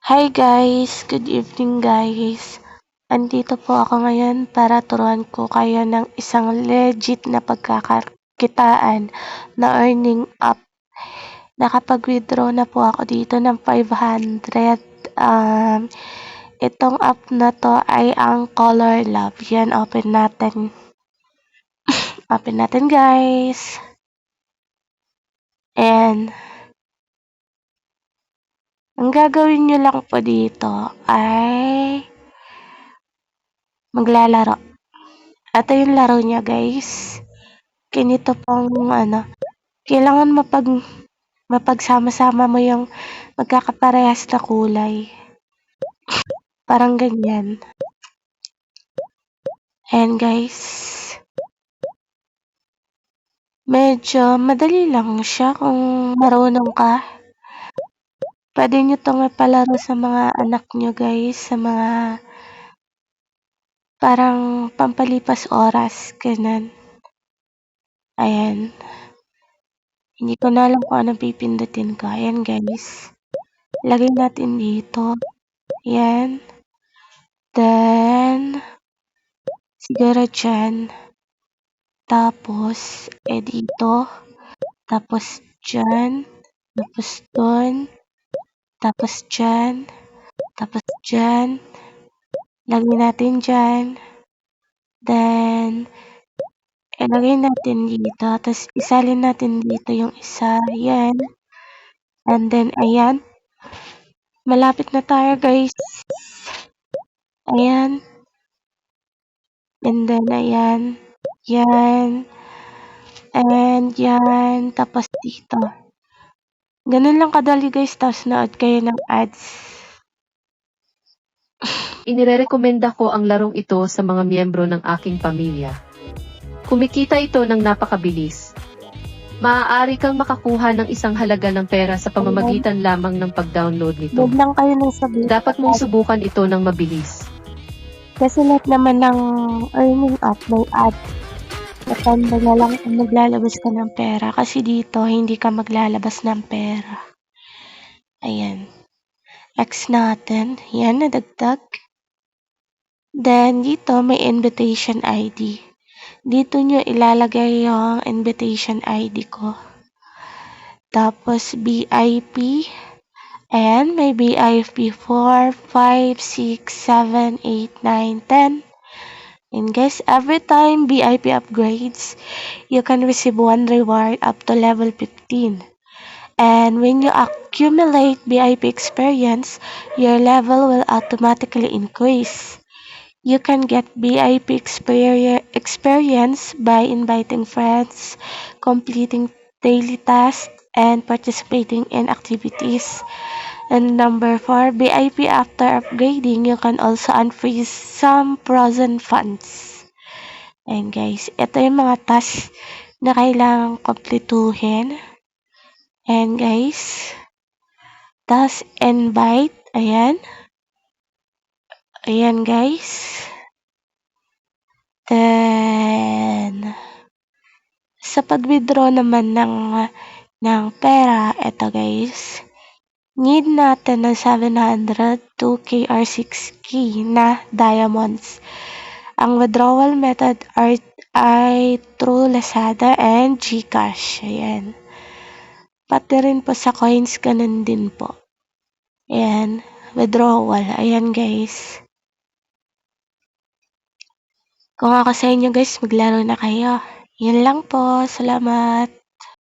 Hi guys! Good evening guys! Andito po ako ngayon para turuan ko kayo ng isang legit na pagkakakitaan na earning app. Nakapag-withdraw na po ako dito ng 500. Itong app na to ay ang Color Love. Yan, open natin. Open natin guys. And ang gagawin nyo lang po dito ay maglalaro. Ito yung laro niya guys. Ganito pong kailangan mapagsama-sama mo yung magkakaparehas na kulay. Parang ganyan. Ayan guys. Medyo madali lang siya kung marunong ka. Pwede nyo itong ipalaro sa mga anak nyo guys, sa mga parang pampalipas oras, ganun. Ayan. Hindi ko na alam kung anong pipindutin ko. Ayan guys. Lagay natin dito. Ayan. Then, siguro dyan. Tapos, dito. Tapos dyan. Tapos dun. Tapos dyan. Tapos dyan. Lagay natin dyan. Then, ilagay natin dito. Tapos, isalin natin dito yung isa. Ayan. And then, ayan. Malapit na tayo, guys. Ayan. And then, ayan. Yan. And yan. Tapos dito. Ganun lang kadali, guys. Tapos nood kayo ng ads. Inirerekomenda ko ang larong ito sa mga miyembro ng aking pamilya. Kumikita ito ng napakabilis. Maaari kang makakuha ng isang halaga ng pera sa pamamagitan lamang ng pag-download nito. Huwag lang kayo ng sabihin. Dapat mong subukan ito ng mabilis. Kasi lahat naman ng earning app may ad. Depende na lang kung maglalabas ka ng pera. Kasi dito, hindi ka maglalabas ng pera. Ayan. X natin. Yan, nadagdag. Then, dito may invitation ID. Dito nyo ilalagay yung invitation ID ko. Tapos, BIP. Ayan, may BIP 4, 5, 6, 7, 8, 9, 10. And guys, every time BIP upgrades, you can receive 1 reward up to level 15. And when you accumulate BIP experience, your level will automatically increase. You can get BIP experience by inviting friends, completing daily tasks, and participating in activities. And number 4, BIP after upgrading, you can also unfreeze some frozen funds. And guys, ito yung mga tasks na kailangan kompletuhin. And guys, task invite, ayan. Ayan guys. Then, sa pag-withdraw naman ng pera, ito guys, need natin ng 700 to KR6 key na diamonds. Ang withdrawal method ay through Lazada and GCash. Ayan. Pati rin po sa coins, ganun din po. Ayan. Withdrawal. Ayan guys. Kung ako sa inyo guys, maglaro na kayo. Yan lang po. Salamat.